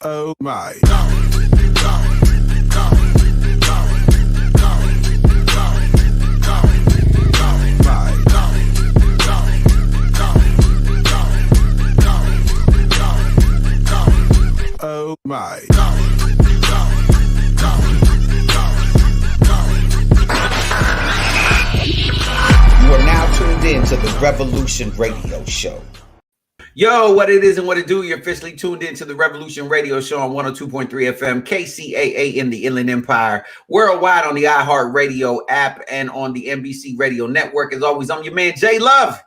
Oh my. Oh my. You are now tuned in to the Revolution Radio Show. Yo, what it is and what it do. You're officially tuned into the Revolution Radio Show on 102.3 FM, KCAA in the Inland Empire, worldwide on the iHeartRadio app and on the NBC Radio Network. As always, I'm your man, J Love,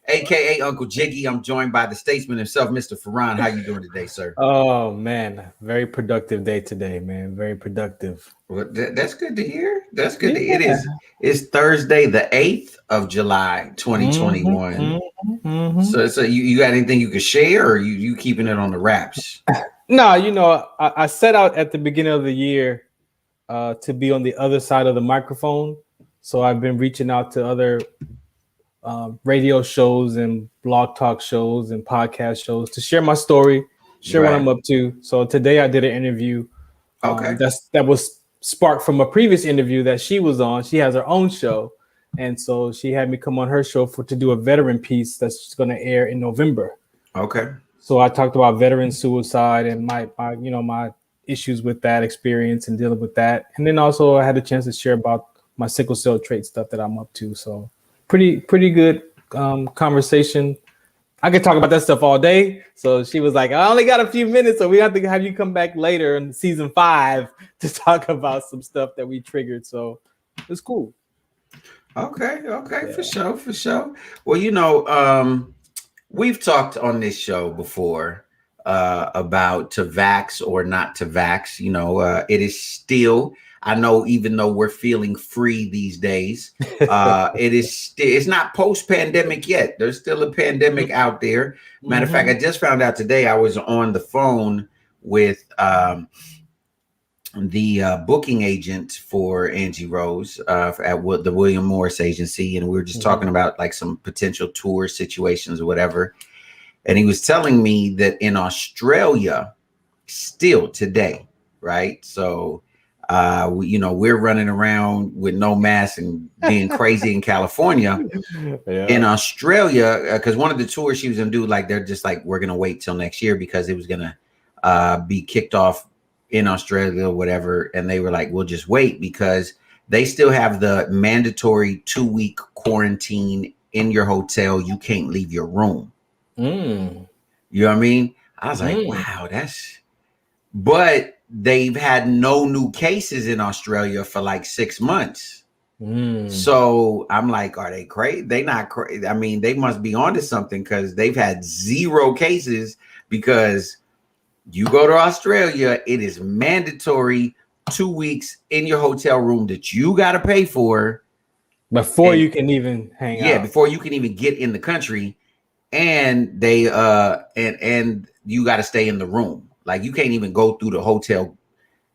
a.k.a. Uncle Jiggy. I'm joined by the statesman himself, Mr. Farron. How you doing today, sir? Oh, man. Very productive day today, man. Very productive. Well, that's good to hear. That's good. Yeah. It's Thursday, the 8th of July, 2021. So you got anything you could share, or you keeping it on the wraps? No, I set out at the beginning of the year to be on the other side of the microphone. So I've been reaching out to other radio shows and blog talk shows and podcast shows to share my story, share what I'm up to. So today I did an interview. That was sparked from a previous interview that she was on. She has her own show. And so she had me come on her show to do a veteran piece that's going to air in November. Okay. So I talked about veteran suicide and my issues with that experience and dealing with that. And then also I had a chance to share about my sickle cell trait stuff that I'm up to. So pretty good conversation. I could talk about that stuff all day. So she was like, I only got a few minutes, so we have to have you come back later in season 5 to talk about some stuff that we triggered. So it's cool. Okay, yeah. For sure. Well, we've talked on this show before about to vax or not to vax. It is still, I know, even though we're feeling free these days, it's not post-pandemic yet. There's still a pandemic out there. Matter of fact, I just found out today I was on the phone with the booking agent for Angie Rose at the William Morris Agency, and we were just talking about like some potential tour situations or whatever. And he was telling me that in Australia, still today, right? So, we're running around with no mask and being crazy in California. Yeah. In Australia, because one of the tours she was gonna do, like they're just like, we're gonna wait till next year because it was gonna be kicked off in Australia or whatever, and they were like, we'll just wait because they still have the mandatory 2-week quarantine in your hotel. You can't leave your room. You know what I mean? I was like, wow, but they've had no new cases in Australia for like 6 months. So I'm like, are they crazy? They not crazy. I mean, they must be onto something because they've had 0 cases. Because you go to Australia, it is mandatory 2 weeks in your hotel room that you got to pay for before you can even hang out. Yeah, before you can even get in the country, and they and you got to stay in the room. Like you can't even go through the hotel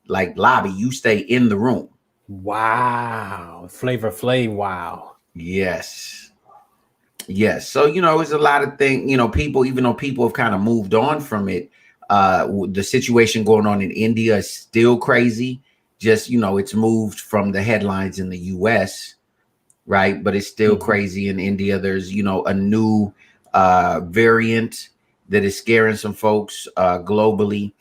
like lobby. You stay in the room. Wow, Flavor Flav. Wow. Yes. So it's a lot of things. People, even though people have kind of moved on from it. The situation going on in India is still crazy. Just, it's moved from the headlines in the US, right? But it's still crazy in India. There's, a new variant that is scaring some folks globally.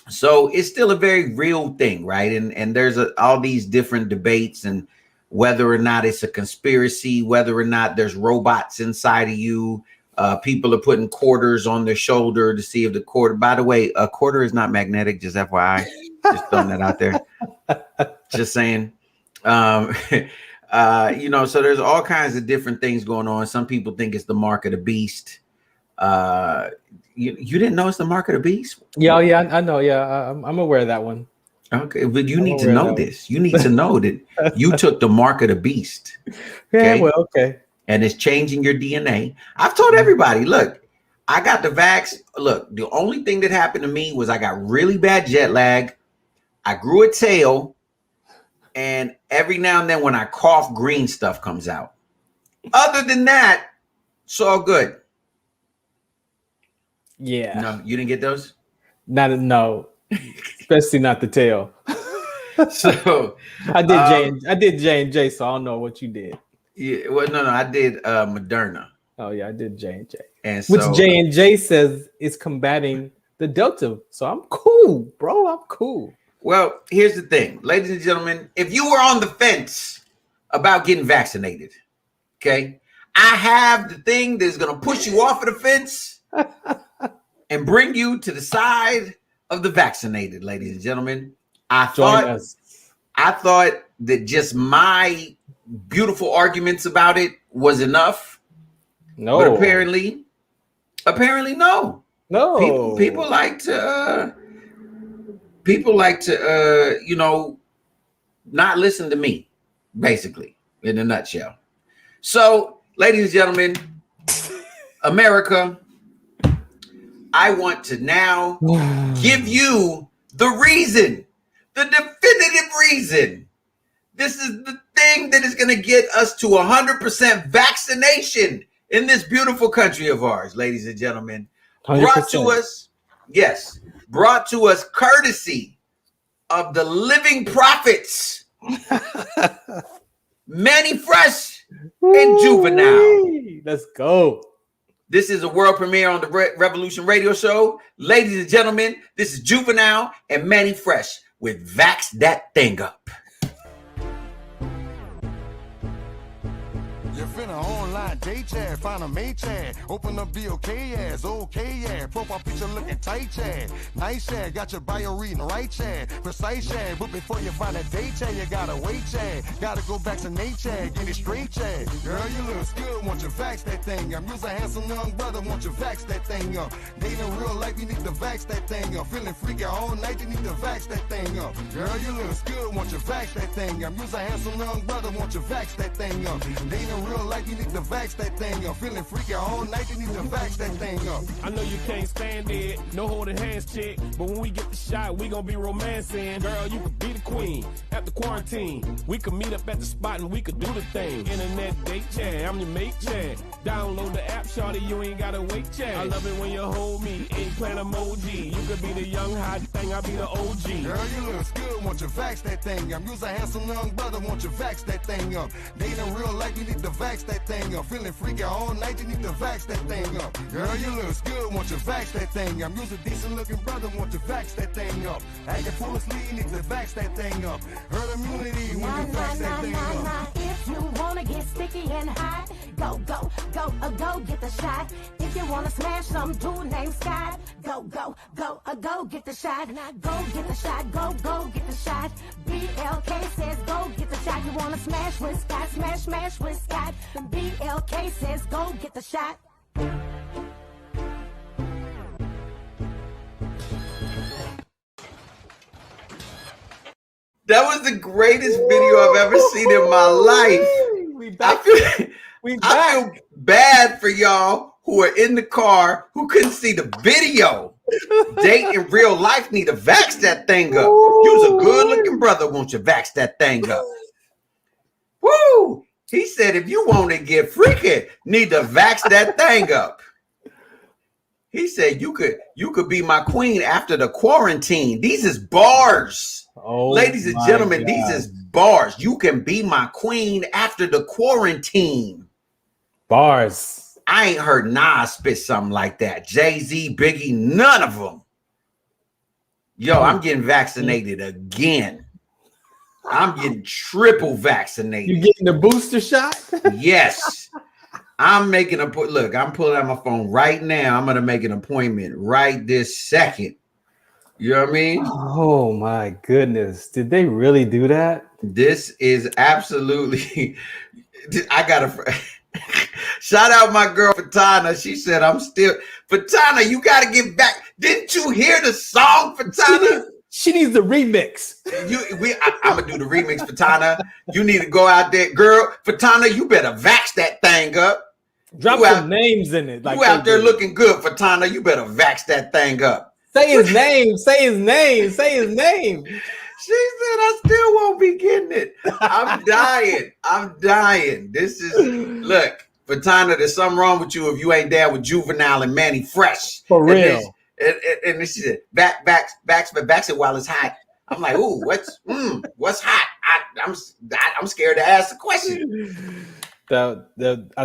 So it's still a very real thing, right? And there's all these different debates and whether or not it's a conspiracy, whether or not there's robots inside of you. People are putting quarters on their shoulder to see if the quarter, by the way, a quarter is not magnetic, just FYI, just throwing that out there. Just saying. So there's all kinds of different things going on. Some people think it's the mark of the beast. You didn't know it's the mark of the beast? Yeah, I know. Yeah, I'm aware of that one. Okay, but you need to know this. You need to know that you took the mark of the beast. Okay? Yeah, well, okay. And it's changing your DNA. I've told everybody, look, I got the vax. Look, the only thing that happened to me was I got really bad jet lag. I grew a tail. And every now and then when I cough, green stuff comes out. Other than that, it's all good. Yeah. No, you didn't get those? No, especially not the tail. So I did J&J, so I don't know what you did. yeah, well, no, I did Moderna. Oh yeah, I did J&J. And Which so J&J says is combating the Delta. So I'm cool, bro. I'm cool. well, here's the thing, ladies and gentlemen, if you were on the fence about getting vaccinated, okay, I have the thing that's going to push you off of the fence and bring you to the side of the vaccinated, ladies and gentlemen. I thought that just my beautiful arguments about it was enough. No, but apparently no. No, People like to not listen to me, basically, in a nutshell. So, ladies and gentlemen, America, I want to now give you the reason, the definitive reason. This is the thing that is going to get us to 100% vaccination in this beautiful country of ours, ladies and gentlemen. 100%. Brought to us courtesy of the living prophets, Manny Fresh and Juvenile. Let's go. This is a world premiere on the Revolution Radio Show. Ladies and gentlemen, this is Juvenile and Manny Fresh with Vax That Thing Up. You finna online date chat, find a mate chat, open up BOK ass, okay yeah, profile picture looking tight chat, nice chat, got your bio reading right chat, precise chat, but before you find a date chat, you gotta wait chat, gotta go vaccinate chat, get it straight chat, girl you look good, want you vax that thing up, you's a handsome young brother, want you vax that thing up, dating real life, you need to vax that thing up, feeling freaky all night, you need to vax that thing up, girl you look good, want you vax that thing up, you's a handsome young brother, want you vax that thing up, dating real life, you need to vax that thing up. Feeling freaky all night, you need to vax that thing up. I know you can't stand it, no holding hands, chick. But when we get the shot, we gon' be romancing. Girl, you could be the queen after quarantine. We could meet up at the spot and we could do the thing. Internet date chat, I'm your mate chat. Download the app, shawty, you ain't gotta wait chat. I love it when you hold me, eggplant emoji. You could be the young hot thing, I'll be the OG. Girl, you look good, want you vax that thing up. You's a handsome young brother, want you vax that thing up. Dating real life, you need to vax that thing up. Feeling freaky all night, you need to vax that thing up. Girl, you look good, want you vax that thing up. You's a decent looking brother, want you vax that thing up. Acting foolishly, you need to vax that thing up. Herd immunity when you vax that thing up. If you wanna get sticky and hot, go get the shot. If you wanna smash some dude named Scott, go get the shot. Now go get the shot, go get the shot. BLK says go get the shot. You wanna smash with Scott, smash with Scott. BLK says go get the shot. That was the greatest video I've ever seen in my life. I feel bad for y'all who are in the car who couldn't see the video. Date in real life need to vax that thing up. You's a good looking brother, won't you vax that thing up? Woo! He said if you want to get freaky, need to vax that thing up. He said you could be my queen after the quarantine. These is bars. Oh, ladies and gentlemen, God. These is bars. You can be my queen after the quarantine. Bars. I ain't heard Nas spit something like that. Jay-Z, Biggie, none of them. Yo, I'm getting vaccinated again. I'm getting triple vaccinated. You getting the booster shot? Yes. I'm making a look. I'm pulling out my phone right now. I'm gonna make an appointment right this second. You know what I mean? Oh my goodness. Did they really do that? This is absolutely I gotta shout out my girl Fatana. She said I'm still Fatana, you gotta get back. Didn't you hear the song, Fatana? She needs the remix. I'm gonna do the remix, Fatana. You need to go out there, girl. Fatana, you better vax that thing up. Drop some names in it. Like you out there looking good, Fatana. You better vax that thing up. Say his name. Say his name. Say his name. She said, I still won't be getting it. I'm dying. I'm dying. This is, look, Fatana, there's something wrong with you if you ain't down with Juvenile and Manny Fresh. For real. and she said, vaccine while it's hot. I'm like, ooh, what's hot? I'm scared to ask the question. I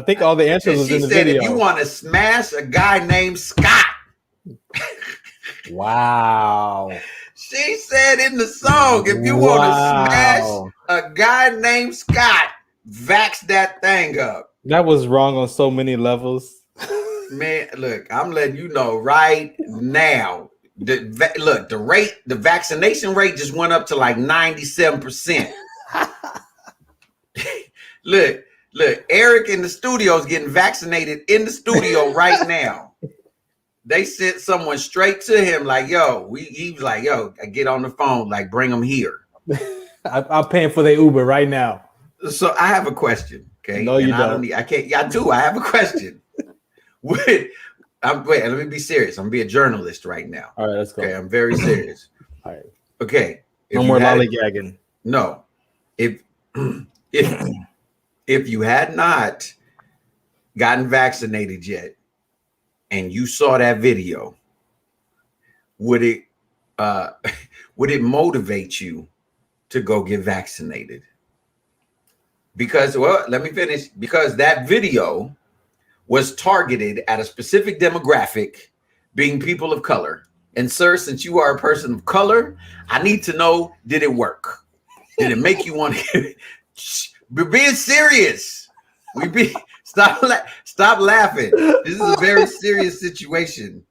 think all the answers was in the video. If you want to smash a guy named Scott. Wow. She said in the song, if you want to smash a guy named Scott, vax that thing up. That was wrong on so many levels. Man, look, I'm letting you know right now. The vaccination rate just went up to like 97%. Look, Eric in the studio is getting vaccinated in the studio right now. They sent someone straight to him like, yo, he was like, yo, I get on the phone, like, bring him here. I'm paying for the Uber right now. So I have a question. Okay. No, you don't. I do. I have a question. Wait, let me be serious. I'm gonna be a journalist right now. All right, let's go. Okay, I'm very serious. All right. Okay. No more lollygagging. No. If you had not gotten vaccinated yet and you saw that video, would it motivate you to go get vaccinated? Because, well, let me finish. Because that video was targeted at a specific demographic, being people of color. And sir, since you are a person of color, I need to know, did it work? Did it make you want to? We're being serious. Stop laughing. This is a very serious situation.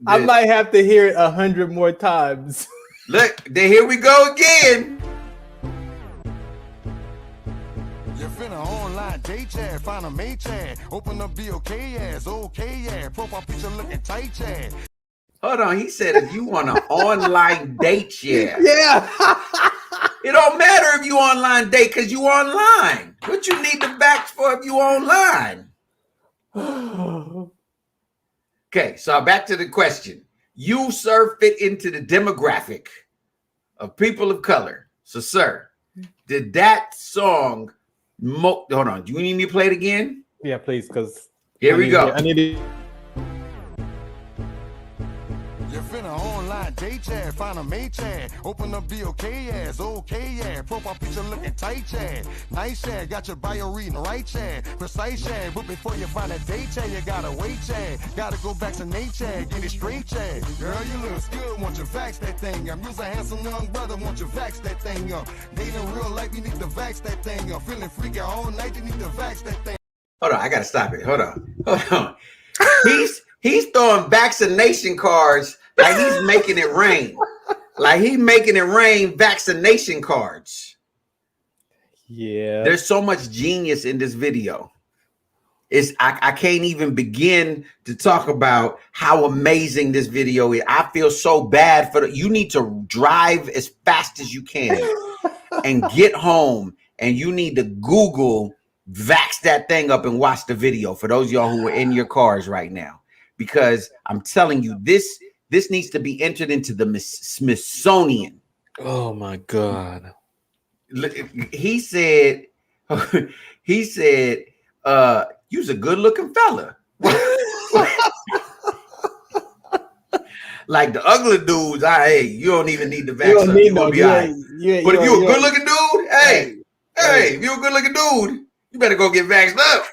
I might have to hear it 100 more times. Look, here we go again. You finna online date chat, find a mate chat, open up BOK ass, okay yeah, profile picture looking tight chat. Hold on, he said if you want an online date, yeah. It don't matter if you online date because you online. What you need the vax for if you online? Okay, so back to the question. You, sir, fit into the demographic of people of color. So, sir, did that song... hold on, do you need me to play it again? Yeah, please, because... Here we go. I need to... You finna online date chat, find a mate chat, open up BOK ass, okay yeah, profile picture looking tight chat, nice chat, got your bio reading right chat, precise chat, but before you find a date chat, you gotta wait chat, gotta go vaccinate chat, get it straight chat, girl you look good, want you vax that thing up, you's a handsome young brother, want you vax that thing up, dating real life, you need to vax that thing up, feeling freaky all night, you need to vax that thing. Hold on, I gotta stop it, hold on. He's throwing vaccination cards like he's making it rain. Like he's making it rain vaccination cards. Yeah. There's so much genius in this video. I can't even begin to talk about how amazing this video is. I feel so bad for you need to drive as fast as you can and get home, and you need to Google vax that thing up and watch the video for those of y'all who are in your cars right now. Because I'm telling you, this needs to be entered into the Smithsonian. Oh my God. He said, you's a good looking fella. Like the ugly dudes, hey, you don't even need the vaccine. You're gonna be all right. But if you're a good looking dude, hey, if you're a good looking dude, you better go get vaxxed up.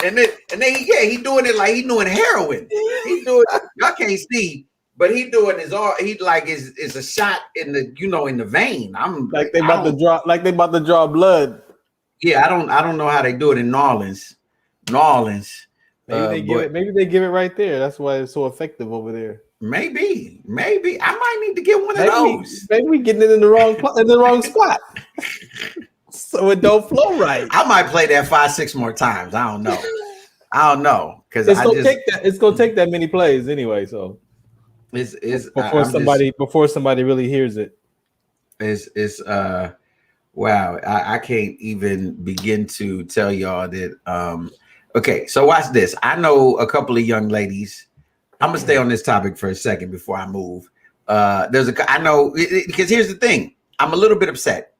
And then he doing it like he doing heroin. He doing, y'all can't see, but he doing his all. He like is a shot in the in the vein. I'm like they about to draw blood. Yeah, I don't know how they do it in New Orleans. Maybe they give it right there. That's why it's so effective over there. Maybe I might need to get one of those. Maybe we getting it in the wrong spot. So it don't flow right. I might play that 5-6 more times. I don't know because it's gonna take that many plays anyway. So it's before somebody really hears it. It's wow. I can't even begin to tell y'all that. Okay, so watch this. I know a couple of young ladies. I'm gonna stay on this topic for a second before I move. I know because here's the thing. I'm a little bit upset.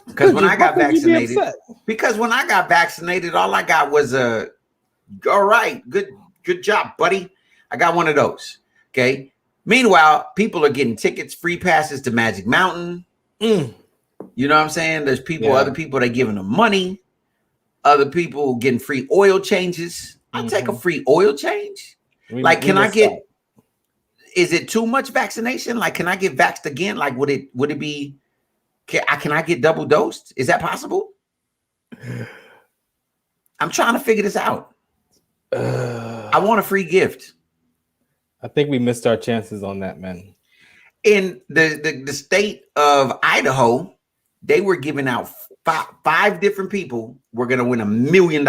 Because when I got vaccinated, all I got was all right, good job, buddy. I got one of those. Okay. Meanwhile, people are getting tickets, free passes to Magic Mountain. You know what I'm saying? There's people, other people that giving them money. Other people getting free oil changes. I'll take a free oil change. Can I get? Is it too much vaccination? Like, can I get vaxxed again? Like, would it be? Can I get double dosed? Is that possible? I'm trying to figure this out. I want a free gift. I think we missed our chances on that, man. In the state of Idaho, they were giving out five different people were going to win $1 million.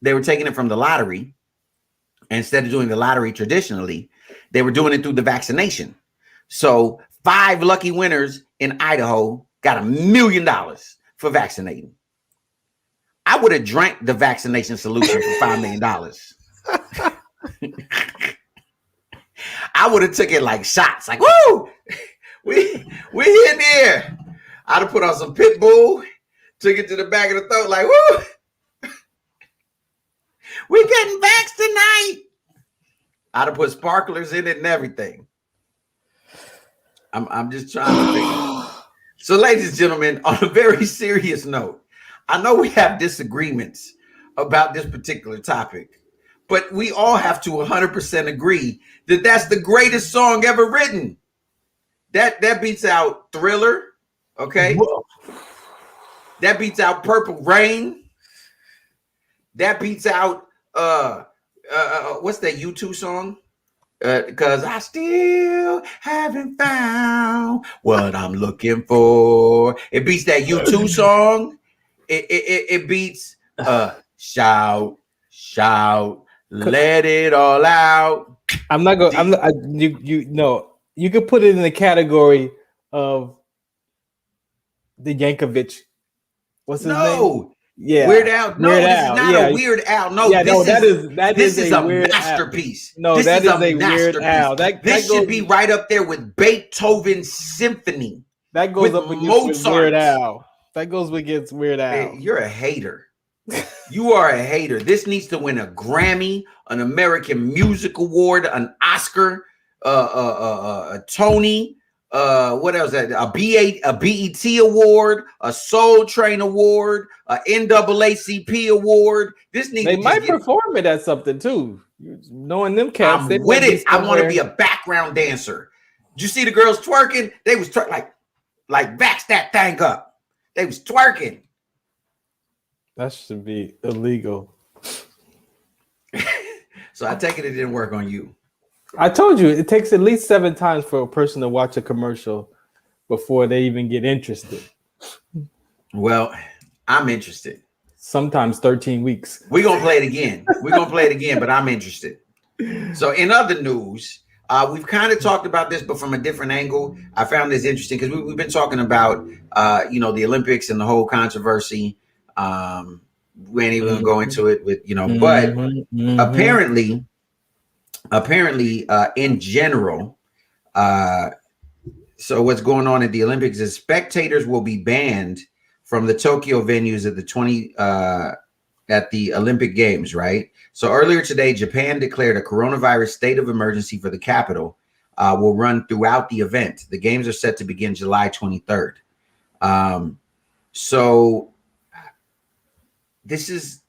They were taking it from the lottery. Instead of doing the lottery traditionally, they were doing it through the vaccination. So 5 lucky winners in Idaho got $1 million for vaccinating. I would have drank the vaccination solution for $5 million. I would have took it like shots, like, woo, we in there. I'd have put on some pit bull, took it to the back of the throat, like, woo, we getting vaxxed tonight. I'd have put sparklers in it and everything. I'm just trying to think. So, ladies and gentlemen, on a very serious note, I know we have disagreements about this particular topic, but we all have to 100% agree that that's the greatest song ever written. That beats out Thriller, okay? Whoa. That beats out Purple Rain. That beats out what's that U2 song? Because I still haven't found what I'm looking for. It beats that U2 song. It beats shout, let it all out. I'm not going. You could put it in the category of the Yankovic. What's his name? Yeah, Weird Al. No, this is not a Weird Al. No, this is a masterpiece. No, that is a Weird Al. This should be right up there with Beethoven's Symphony. That goes up against Weird Al. That goes against Weird Al. Hey, you're a hater. You are a hater. This needs to win a Grammy, an American Music Award, an Oscar, a Tony. What else? A BET award, a Soul Train award, a NAACP award. This needs. They might perform it at something too. Knowing them cats, I'm with it. I want to be a background dancer. Did you see the girls twerking? They was like vax that thing up. They was twerking. That should be illegal. So I take it didn't work on you. I told you it takes at least 7 times for a person to watch a commercial before they even get interested. Well, I'm interested. Sometimes 13 weeks. We're going to play it again. But I'm interested. So in other news, we've kind of talked about this, but from a different angle. I found this interesting because we've been talking about, the Olympics and the whole controversy. We ain't even going to go into it with, but apparently in general, so what's going on at the Olympics is spectators will be banned from the Tokyo venues at the Olympic Games, right? So earlier today, Japan declared a coronavirus state of emergency for the capital, will run throughout the event. The games are set to begin July 23rd. So this is,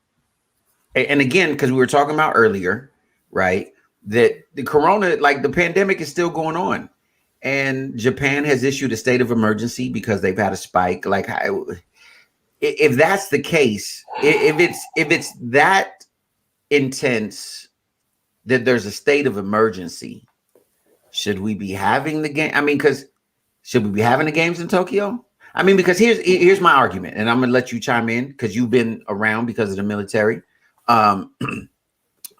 and again, because we were talking about earlier, right? That the corona, like the pandemic is still going on, and Japan has issued a state of emergency because they've had a spike. Like, if that's the case, if it's that intense that there's a state of emergency, should we be having the game? I mean, should we be having the games in Tokyo? I mean, because here's my argument, and I'm gonna let you chime in because you've been around because of the military.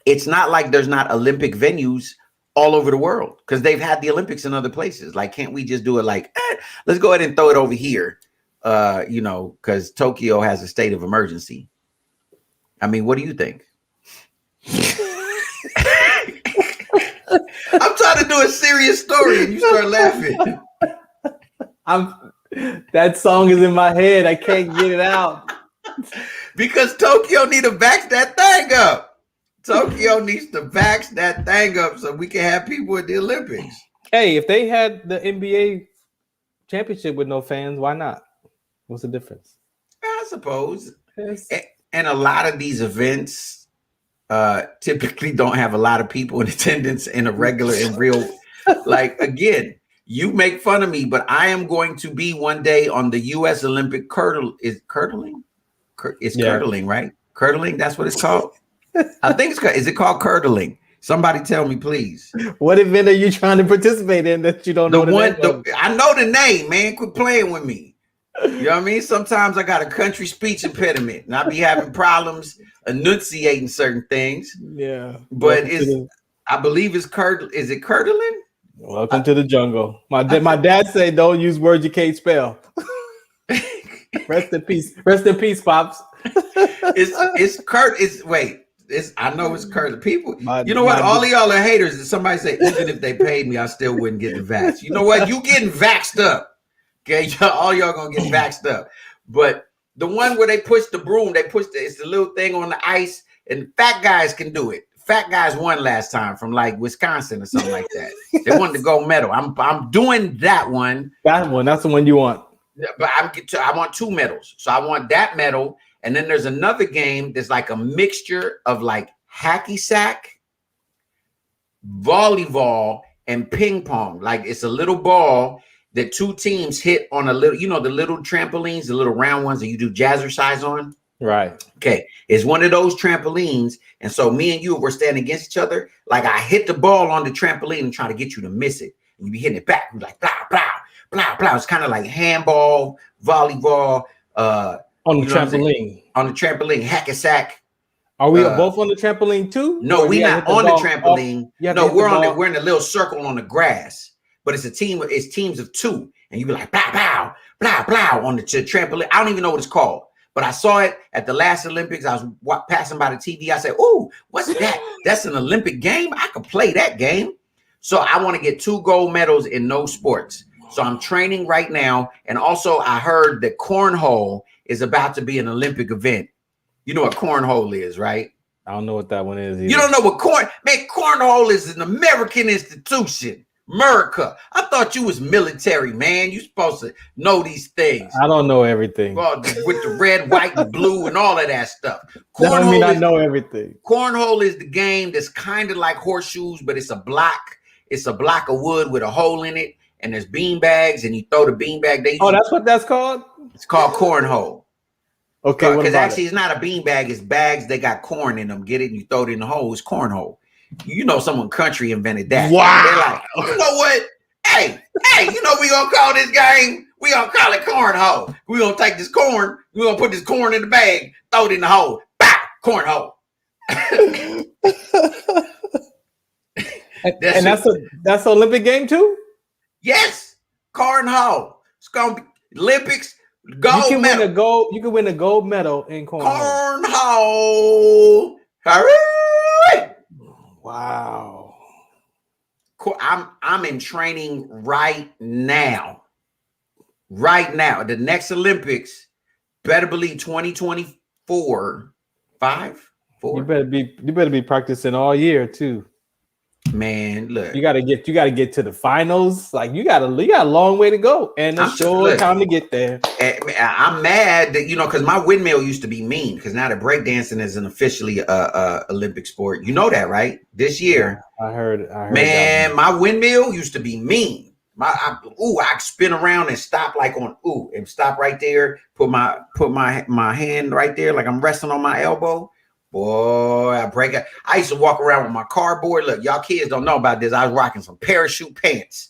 It's not like there's not Olympic venues all over the world because they've had the Olympics in other places. Like, can't we just do it like, let's go ahead and throw it over here, because Tokyo has a state of emergency. I mean, what do you think? I'm trying to do a serious story and you start laughing. That song is in my head. I can't get it out. Because Tokyo need to vax that thing up. Tokyo needs to vax that thing up so we can have people at the Olympics. Hey, if they had the NBA championship with no fans, why not? What's the difference? I suppose. And a lot of these events typically don't have a lot of people in attendance in a regular and real. Like, again, you make fun of me, but I am going to be one day on the U.S. Olympic curdling, right? Curdling, that's what it's called. I think it's called. Is it called curdling? Somebody tell me, please. What event are you trying to participate in that you don't know the name of? I know the name, man. Quit playing with me. You know what I mean? Sometimes I got a country speech impediment, and I be having problems enunciating certain things. Yeah, but I believe it's curdling. Is it curdling? Welcome to the jungle. My dad said, "Don't use words you can't spell." Rest in peace, pops. I know it's curdling. People, you know what? All of y'all are haters. And somebody say, even if they paid me, I still wouldn't get the vax. You know what? You getting vaxxed up. Okay, all y'all gonna get vaxxed up. But the one where they push the broom, it's the little thing on the ice, and fat guys can do it. Fat guys won last time from like Wisconsin or something like that. They wanted the gold medal. I'm doing that one. That's the one you want. But I want 2 medals. So I want that medal. And then there's another game that's like a mixture of like hacky sack, volleyball, and ping pong. Like it's a little ball that 2 teams hit on a little, the little trampolines, the little round ones that you do jazzercise on. Right. Okay. It's one of those trampolines. And so me and you, if we're standing against each other, like I hit the ball on the trampoline and try to get you to miss it. And you be hitting it back. You're like, blah, blah, blah, blah. It's kind of like handball, volleyball, on the trampoline. On the trampoline, hack and sack. Are we both on the trampoline too? No, we're not on the trampoline. No, we're in a little circle on the grass. But it's teams of 2. And you be like, blah, blah, blah, blah on the trampoline. I don't even know what it's called. But I saw it at the last Olympics. I was passing by the TV. I said, "Ooh, what's that? That's an Olympic game. I could play that game." So I want to get 2 gold medals in those sports. So I'm training right now. And also I heard that cornhole is about to be an Olympic event. You know what cornhole is, right? I don't know what that one is either. You don't know what cornhole is an American institution. America. I thought you was military, man. You supposed to know these things. I don't know everything. Well, with the red, white, and blue and all of that stuff. That don't mean I know everything. Cornhole is the game that's kind of like horseshoes, but it's a block. It's a block of wood with a hole in it, and there's bean bags, and you throw the bean bag. That's what that's called? It's called cornhole. Okay. Because actually it's not a bean bag, it's bags. They got corn in them. Get it? And you throw it in the hole. It's cornhole. You know, someone country invented that. Wow. They're like, you know what? Hey, you know we gonna call this game? We gonna call it cornhole. We gonna take this corn. We gonna put this corn in the bag, throw it in the hole. Bah, cornhole. and that's an Olympic game too? Yes, cornhole. It's gonna be Olympics. Gold medal. You can win a gold medal in cornhole. Cornhole. Hooray! Wow. I'm in training right now. Right now. The next Olympics better believe 2024. 5? 4. You better be practicing all year too. Man, look. You gotta get to the finals. Like you got a long way to go. And it's short time to get there. I'm mad that, because my windmill used to be mean, because now that breakdancing is an officially Olympic sport. You know that, right? This year. I heard man, my windmill used to be mean. I spin around and stop and stop right there. Put my hand right there like I'm resting on my elbow. Boy, I break it. I used to walk around with my cardboard. Look, y'all kids don't know about this. I was rocking some parachute pants.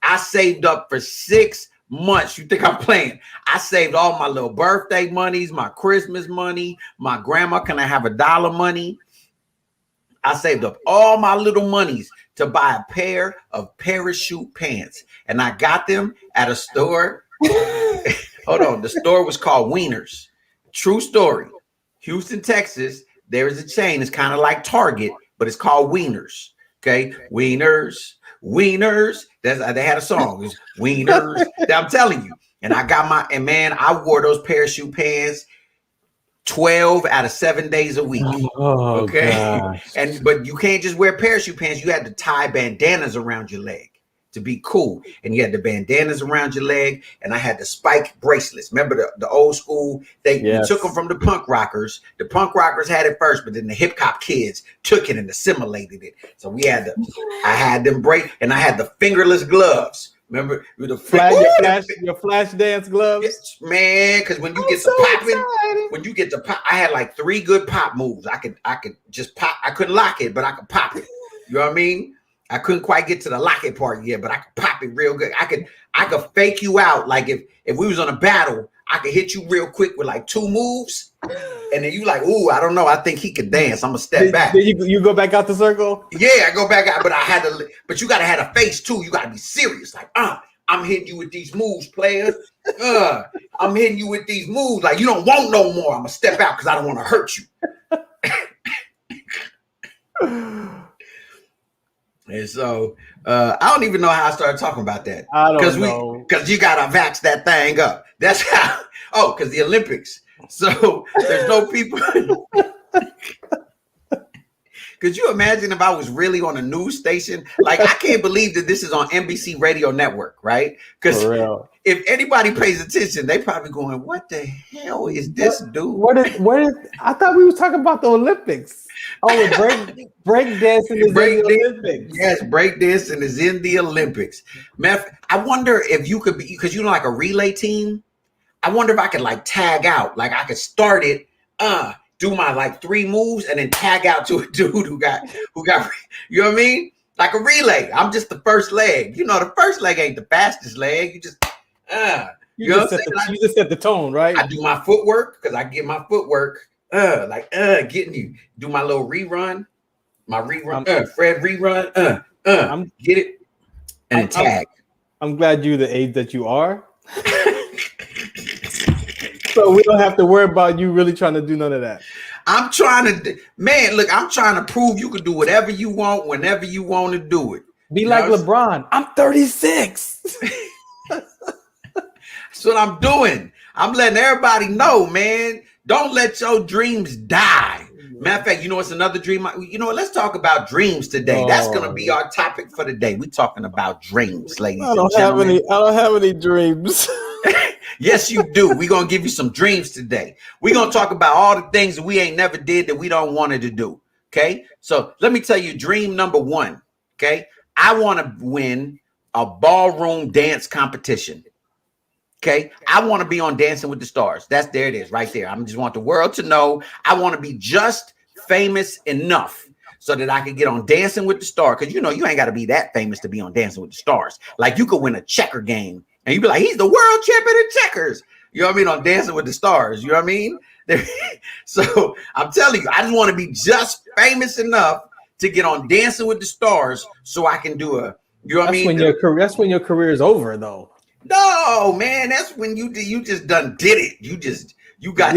I saved up for 6 months. You think I'm playing? I saved all my little birthday monies, my Christmas money, my grandma, can I have $1 money? I saved up all my little monies to buy a pair of parachute pants. And I got them at a store. Hold on. The store was called Wieners. True story. Houston, Texas. There is a chain. It's kind of like Target, but it's called Wieners. Okay. Wieners. They had a song. It was Wieners. I'm telling you. And I got I wore those parachute pants. 12 out of 7 days a week. Oh, Okay. gosh. But you can't just wear parachute pants. You had to tie bandanas around your leg to be cool. And you had the bandanas around your leg, and I had the spike bracelets. Remember the old school? We took them from the punk rockers. The punk rockers had it first, but then the hip hop kids took it and assimilated it. So I had them break, and I had the fingerless gloves. Remember your flash dance gloves? Yes, man, because when you get to popping, I had like 3 good pop moves. I could just pop. I couldn't lock it, but I could pop it. You know what I mean? I couldn't quite get to the lock it part yet, but I could pop it real good. I could fake you out. Like if we was on a battle, I could hit you real quick with like 2 moves, and then you like, ooh, I don't know. I think he could dance. I'm gonna step back. Then you go back out the circle? Yeah, I go back out, but but you gotta have a face too. You gotta be serious. Like, I'm hitting you with these moves, player. I'm hitting you with these moves. Like, you don't want no more. I'm gonna step out because I don't want to hurt you. And so I don't even know how I started talking about that. I don't know. Because you gotta vax that thing up. That's how. Oh, because the Olympics. So there's no people. Could you imagine if I was really on a news station? Like, I can't believe that this is on NBC Radio Network, right? Because if anybody pays attention, they probably going, "What the hell is this dude?" What is? I thought we was talking about the Olympics. Oh, break dancing is in the Olympics. Yes, break dancing is in the Olympics. I wonder if you could be, because you know, like a relay team. I wonder if I could like tag out, like I could start it, do my like 3 moves and then tag out to a dude who got, you know what I mean? Like a relay. I'm just the first leg. You know, the first leg ain't the fastest leg. You just, you just set the tone, right? I do my footwork because I get my footwork, getting you. Do my little rerun, Fred rerun, get it, and then tag. I'm glad you're the age that you are. So we don't have to worry about you really trying to do none of that. I'm trying to prove you can do whatever you want, whenever you want to do it. Be like LeBron. I'm 36. That's what I'm doing. I'm letting everybody know, man. Don't let your dreams die. Matter of fact, you know what's another dream? You know what? Let's talk about dreams today. That's going to be our topic for the day. We're talking about dreams, ladies and gentlemen. I don't have any dreams. Yes, you do. We're going to give you some dreams today. We're going to talk about all the things that we ain't never did that we don't wanted to do. Okay. So let me tell you dream number 1. Okay. I want to win a ballroom dance competition. Okay. I want to be on Dancing with the Stars. There it is right there. I just want the world to know I want to be just famous enough so that I can get on Dancing with the Stars. Because, you know, you ain't got to be that famous to be on Dancing with the Stars. Like, you could win a checker game and you'd be like, he's the world champion in checkers. You know what I mean? On Dancing with the Stars. You know what I mean? So I'm telling you, I just want to be just famous enough to get on Dancing with the Stars so I can do you know what I mean? That's when your career is over, though. No, man, that's when you just done did it. You got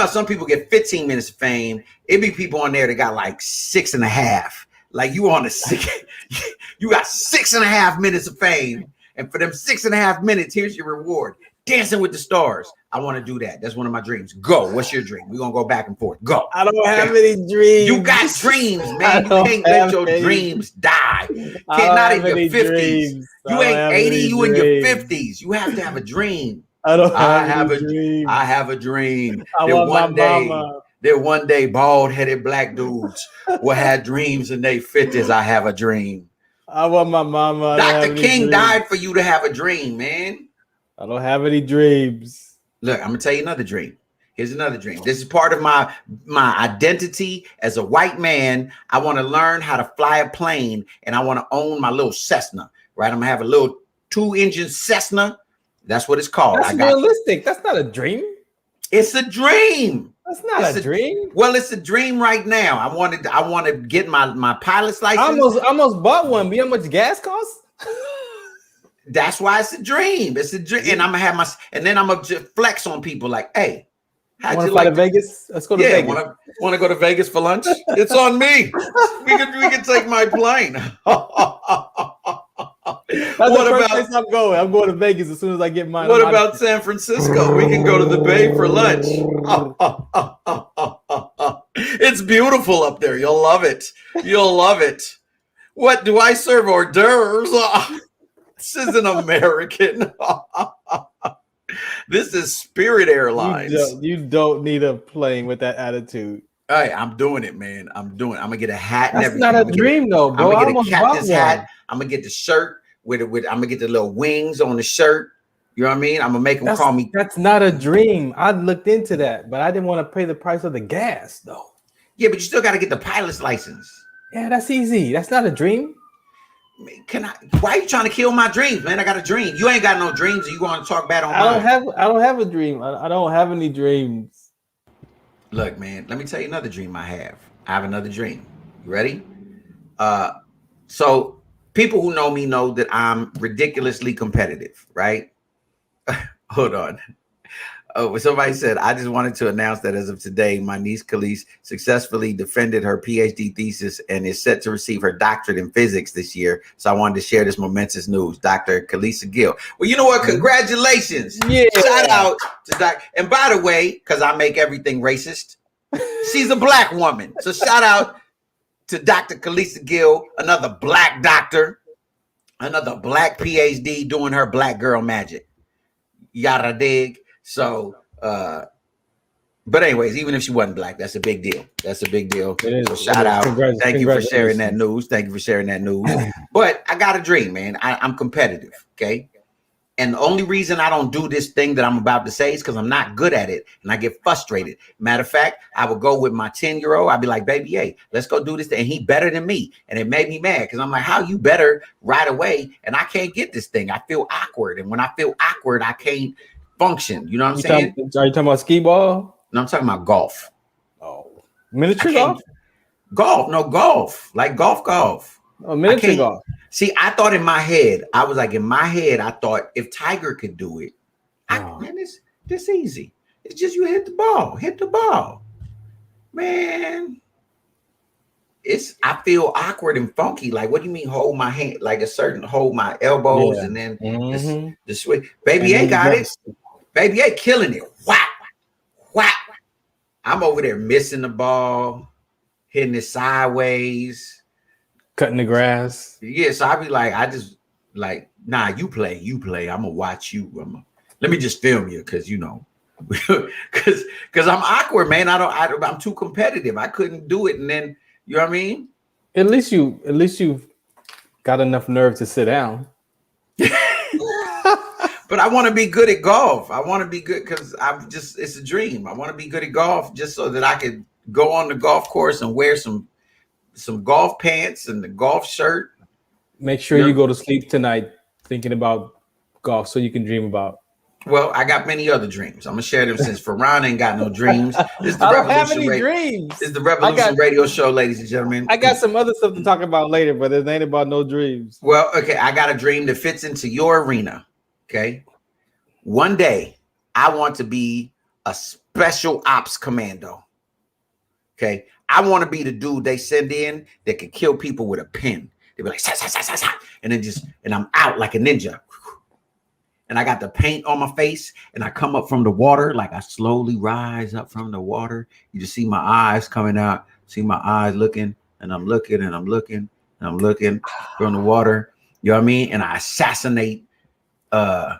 some people get 15 minutes of fame. It be people on there that got like 6.5. Like you got 6.5 minutes of fame. And for them 6.5 minutes, here's your reward. Dancing with the Stars. I want to do that. That's one of my dreams. Go. What's your dream? We're going to go back and forth. Go. I don't have any dreams. You got dreams, man. You can't let your dreams die. Not in your 50s. You ain't 80. You in your 50s. You have to have a dream. I have a dream. I have a dream. That one day bald-headed black dudes will have dreams in their 50s. I have a dream. I want my mama. Dr. King died for you to have a dream, man. I don't have any dreams. Look, I'm gonna tell you another dream. Here's another dream. This is part of my identity as a white man. I want to learn how to fly a plane, and I want to own my little Cessna. Right? I'm gonna have a little 2-engine Cessna. That's what it's called. That's realistic. That's not a dream. It's a dream. That's not a dream. Well, it's a dream right now. I want to get my pilot's license. I almost bought one. But you know how much gas costs? That's why it's a dream. It's a dream, and I'm gonna have and then I'm gonna flex on people like, hey, how'd you like to Vegas? Let's go to Vegas. Want to go to Vegas for lunch? It's on me. We can take my plane. What the first about place I'm going. I'm going to Vegas as soon as I get mine. what about San Francisco? We can go to the Bay for lunch. It's beautiful up there. You'll love it. You'll love it. What do I serve hors d'oeuvres? This isn't American. This is Spirit Airlines. You don't need a plane with that attitude. Hey, I'm doing it, man. I'm gonna get a hat and That's everything. not a dream, though, bro. I'm gonna get a captain's hat. I'm gonna get the shirt with I'm gonna get the little wings on the shirt. You know what I mean? I'm gonna make them call me. That's not a dream. I looked into that, but I didn't want to pay the price of the gas, though. Yeah, but you still got to get the pilot's license. Yeah, that's easy. That's not a dream. Why are you trying to kill my dreams, man? I got a dream. You ain't got no dreams, and you want to talk bad on mine. I don't have a dream. I don't have any dreams. Look, man, let me tell you another dream I have. I have another dream. You ready? So people who know me know that I'm ridiculously competitive, right? Hold on. Oh, somebody said, I just wanted to announce that as of today, my niece Khalees successfully defended her PhD thesis and is set to receive her doctorate in physics this year. So I wanted to share this momentous news. Dr. Khaleesa Gill. Well, you know what? Congratulations. Yeah. Shout out to Dr. And by the way, because I make everything racist, she's a black woman. So shout out to Dr. Khaleesa Gill, another black doctor, another black PhD doing her black girl magic. Yada dig. So, but anyways, even if she wasn't black, that's a big deal. That's a big deal. It is. So shout out. Thank you for sharing that news. Thank you for sharing that news. But I got a dream, man. I'm competitive. Okay. And the only reason I don't do this thing that I'm about to say is because I'm not good at it and I get frustrated. Matter of fact, I would go with my 10-year-old. I'd be like, baby, hey, let's go do this thing. And he better than me. And it made me mad because I'm like, how you better right away? And I can't get this thing. I feel awkward. And when I feel awkward, I can't function. You know what I'm saying? Are you talking about skee ball? No, I'm talking about golf. Oh, miniature golf? Golf. Like golf. Oh, miniature golf. See, I thought in my head, I thought if Tiger could do it, man, this easy. It's just you hit the ball. Man. I feel awkward and funky. Like, what do you mean hold my hand? Like hold my elbows and then the switch. Baby A got it. Baby A killing it. Whack. I'm over there missing the ball, hitting it sideways. Cutting the grass. Yeah, so I be like, nah, you play. I'm gonna watch you. Let me just film you because you know, because I'm awkward, man. I'm too competitive. I couldn't do it, and then you know what I mean. At least you've got enough nerve to sit down. But I want to be good at golf. I want to be good because it's a dream. I want to be good at golf just so that I could go on the golf course and wear some golf pants and the golf shirt. Make sure you go to sleep tonight thinking about golf so you can dream about. Well, I got many other dreams. I'm gonna share them since Farron ain't got no dreams. This is the I don't have any dreams. This is the Revolution Radio Show, ladies and gentlemen. I got some other stuff to talk about later, but it ain't about no dreams. Well, okay, I got a dream that fits into your arena. Okay, one day I want to be a special ops commando. Okay, I want to be the dude they send in that can kill people with a pen. They be like, and then and I'm out like a ninja. And I got the paint on my face, and I come up from the water, like I slowly rise up from the water. You just see my eyes coming out, see my eyes looking, and I'm looking, and I'm looking, and I'm looking from the water. You know what I mean? And I assassinate. I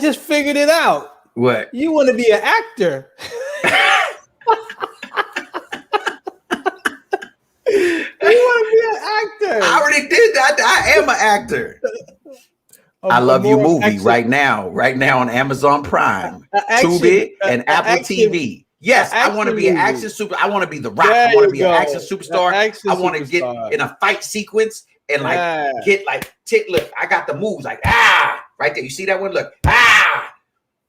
just figured it out. What? You want to be an actor? You want to be an actor? I already did that. I am an actor. I Love You movie action. right now on Amazon Prime, Tubi, and Apple TV. Yes, I want to be an action super. I want to be The Rock. I want to be an action superstar. I want to get in a fight sequence and get look. I got the moves like right there. You see that one? Look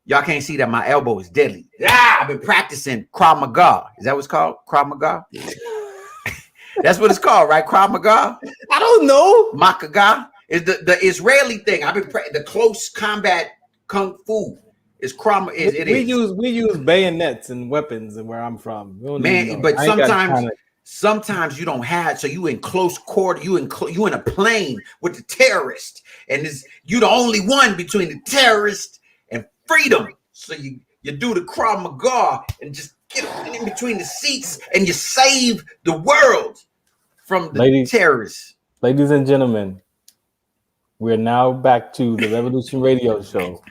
Y'all can't see that my elbow is deadly. I've been practicing Krav Maga. Is that what it's called? Krav Maga. That's what it's called, right? Krav Maga. I don't know. Makaga. Is the Israeli thing. I've been the close combat kung fu is Krav. We use bayonets and weapons and where I'm from. Man, but sometimes you don't have, so you in close quarter, you in a plane with the terrorist, and you the only one between the terrorist and freedom. So you do the Krav Maga and just get in between the seats, and you save the world from the terrorists. Ladies and gentlemen, we're now back to the Revolution Radio Show.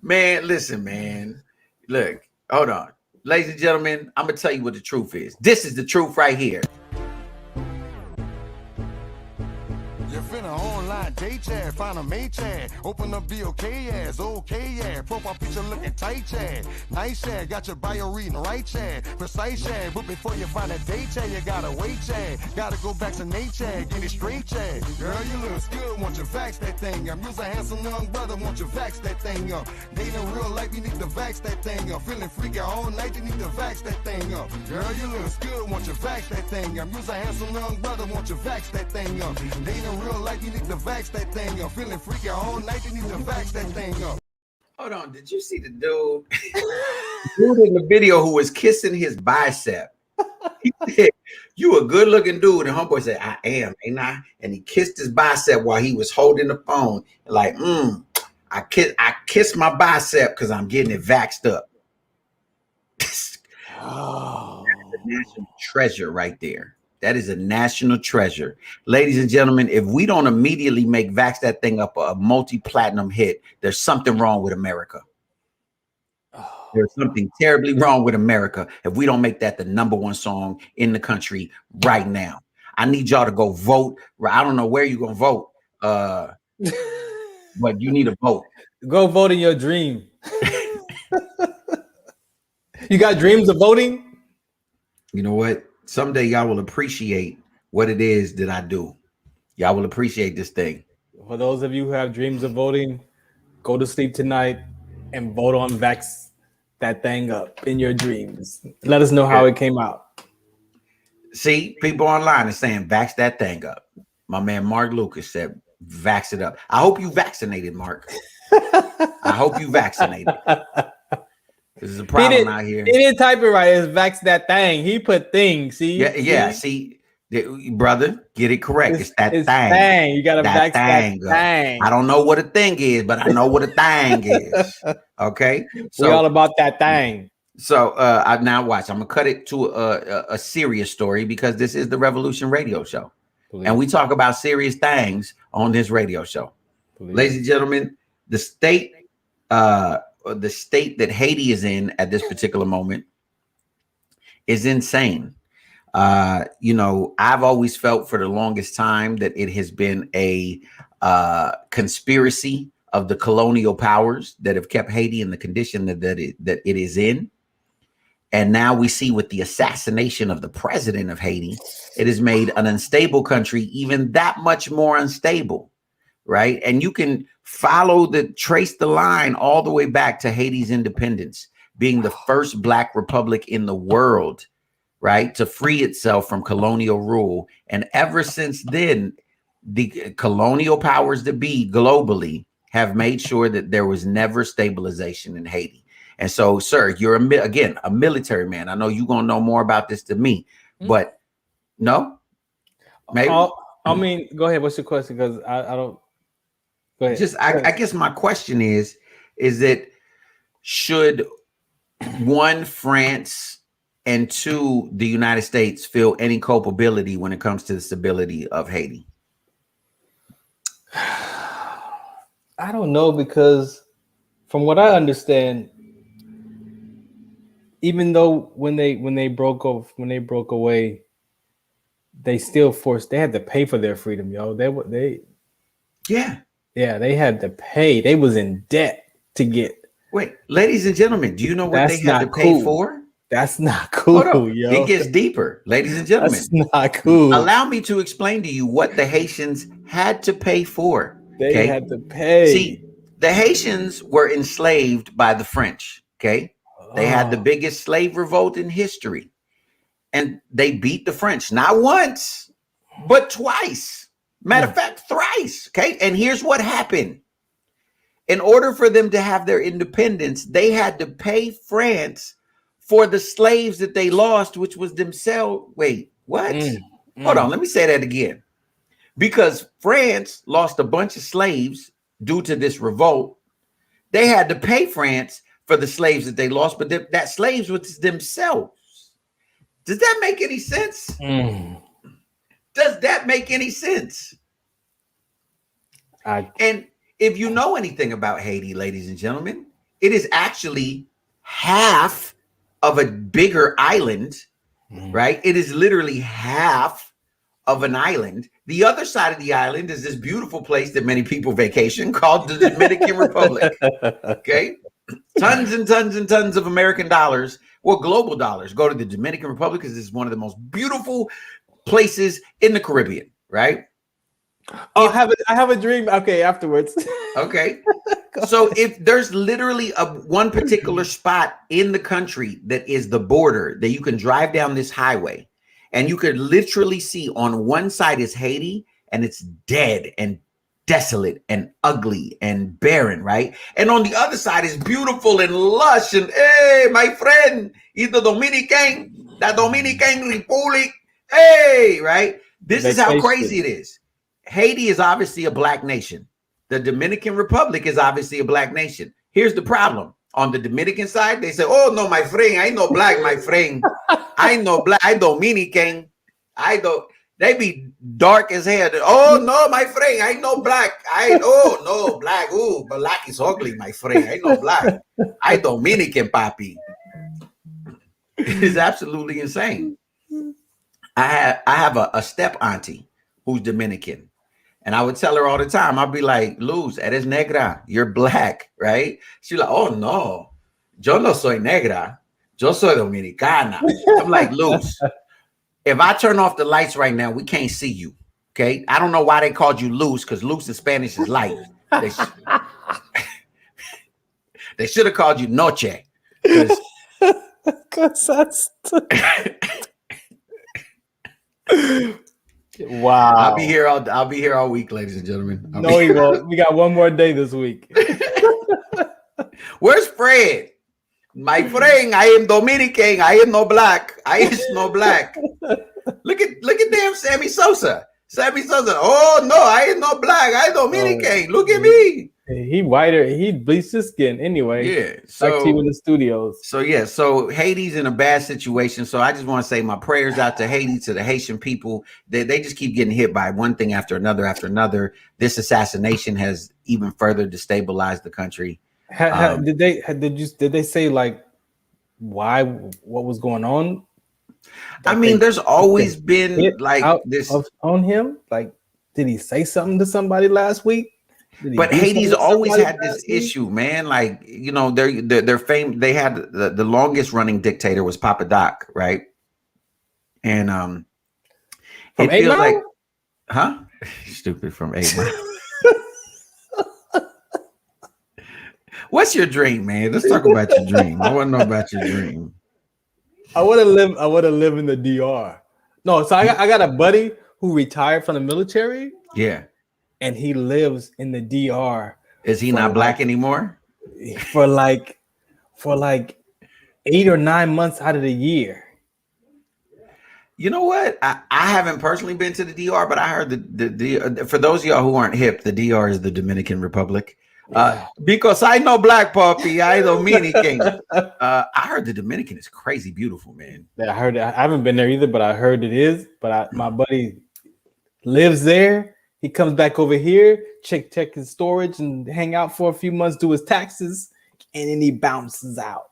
Man, listen, man. Look, hold on. Ladies and gentlemen, I'm going to tell you what the truth is. This is the truth right here. You finna online date chat, find a mate chat, open up BOK ass, okay yeah, profile picture looking tight chat, nice chat, got your bio reading right chat, precise chat, but before you find a date chat, you gotta wait chat, gotta go back to Nate chat, get it straight chat, girl you look good, want you vax that thing up, you's a handsome young brother, want you vax that thing up, dating real life, you need to vax that thing up, feeling freaky all night, you need to vax that thing up, girl you look good, want you vax that thing up, you's a handsome young brother, want you vax that thing up, dating real life, you need to vax that thing up. Feeling freaky all night, you need to vax that thing up. Hold on, did you see the dude in the video who was kissing his bicep? He said, "You a good looking dude," and homeboy said, "I am, ain't I?" And he kissed his bicep while he was holding the phone, like, I kiss my bicep because I'm getting it vaxxed up. Oh, that's a national treasure right there. That is a national treasure. Ladies and gentlemen, if we don't immediately make Vax That Thing Up a multi-platinum hit, there's something wrong with America. There's something terribly wrong with America if we don't make that the #1 song in the country right now. I need y'all to go vote. I don't know where you're going to vote, but you need to vote. Go vote in your dream. You got dreams of voting? You know what? Someday y'all will appreciate what it is that I do. Y'all will appreciate this thing. For those of you who have dreams of voting, go to sleep tonight and vote on Vax That Thing Up in your dreams. Let us know how it came out. See, people online are saying Vax That Thing Up. My man Mark Lucas said vax it up. I hope you vaccinated, Mark. I hope you vaccinated. This is a problem out here. He didn't type it right. It's Vax That Thing. He put thing. See? Yeah. See, brother, get it correct. It's that thing. You got to Vax that thing. I don't know what a thing is, but I know what a thing is. Okay? So we're all about that thing. So I now watch. I'm going to cut it to a serious story because this is the Revolution Radio Show. And we talk about serious things on this radio show. Ladies and gentlemen, the state that Haiti is in at this particular moment is insane. I've always felt for the longest time that it has been a conspiracy of the colonial powers that have kept Haiti in the condition that it is in. And now we see with the assassination of the president of Haiti, it has made an unstable country even that much more unstable. Right. And you can trace the line all the way back to Haiti's independence, being the first Black republic in the world, right, to free itself from colonial rule. And ever since then, the colonial powers that be globally have made sure that there was never stabilization in Haiti. And so, sir, you're a military man. I know you're going to know more about this than me, but no, maybe. I mean, go ahead. What's your question? Because I don't. Go ahead. I guess my question is that should one, France, and two, the United States feel any culpability when it comes to the stability of Haiti? I don't know, because from what I understand, even though when they broke away, they still they had to pay for their freedom, yo. They had to pay. They was in debt to get. Wait, ladies and gentlemen, do you know what they had to pay for? That's not cool, yo. It gets deeper, ladies and gentlemen. That's not cool. Allow me to explain to you what the Haitians had to pay for. They had to pay. See, the Haitians were enslaved by the French. Okay, they had the biggest slave revolt in history, and they beat the French not once, but twice. Matter of fact, thrice. Okay, and here's what happened. In order for them to have their independence, they had to pay France for the slaves that they lost, which was themselves. Wait, what? Hold on, let me say that again. Because France lost a bunch of slaves due to this revolt. They had to pay France for the slaves that they lost, but that slaves was themselves. Does that make any sense? Does that make any sense? And if you know anything about Haiti, ladies and gentlemen, it is actually half of a bigger island, right? It is literally half of an island. The other side of the island is this beautiful place that many people vacation called the Dominican Republic. Okay. Tons and tons and tons of American dollars, or global dollars, go to the Dominican Republic because it's one of the most beautiful places in the Caribbean, right? Oh, I have a dream. Okay, afterwards. Okay. So if there's literally one particular spot in the country that is the border that you can drive down this highway and you could literally see on one side is Haiti and it's dead and desolate and ugly and barren, right? And on the other side is beautiful and lush and hey, my friend, it's the Dominican Republic. Hey, right? This is how crazy it is. Haiti is obviously a black nation. The Dominican Republic is obviously a black nation. Here's the problem. On the Dominican side, they say, oh, no, my friend, I know black, my friend. I know black, I Dominican. They be dark as hell. Oh, no, my friend, I know black. No, black. Oh, black is ugly, my friend. I know black. I Dominican, papi. It's absolutely insane. I have a step auntie who's Dominican. And I would tell her all the time, I'd be like, Luz, eres negra, you're black, right? She's like, oh no, yo no soy negra, yo soy dominicana. I'm like, Luz, if I turn off the lights right now, we can't see you, okay? I don't know why they called you Luz, because Luz in Spanish is light. They should have called you Noche. Because that's... Wow. I'll be here all week, ladies and gentlemen. No, he won't. We got one more day this week. Where's Fred? My friend, I am Dominican. I am no black. I is no black. Look at damn Sammy Sosa. Sammy Sosa. Oh no, I ain't no black. I Dominican. Look at me. He whiter. He bleached his skin anyway. Yeah. So like he in the studios. So yeah. So Haiti's in a bad situation. So I just want to say my prayers out to Haiti, to the Haitian people. They just keep getting hit by one thing after another after another. This assassination has even further destabilized the country. Did they say like why? What was going on? I mean, there's always been like this on him. Like, did he say something to somebody last week? But Haiti's always had this issue, man. Like, you know, they're famous. They had the longest running dictator was Papa Doc, right? And from it feels 8 Mile? like, huh? Stupid, from 8 Mile. What's your dream, man? Let's talk about your dream. I want to know about your dream. I want to live in the DR. No, so I got a buddy who retired from the military. Yeah. And he lives in the DR. Is he not black anymore? For like 8 or 9 months out of the year. You know what? I haven't personally been to the DR, but I heard the for those of y'all who aren't hip, the DR is the Dominican Republic. Because I know black puppy, I Dominican. I heard the Dominican is crazy beautiful, man. Yeah, I heard. I haven't been there either, but I heard it is. But my buddy lives there. He comes back over here, check his storage, and hang out for a few months, do his taxes, and then he bounces out.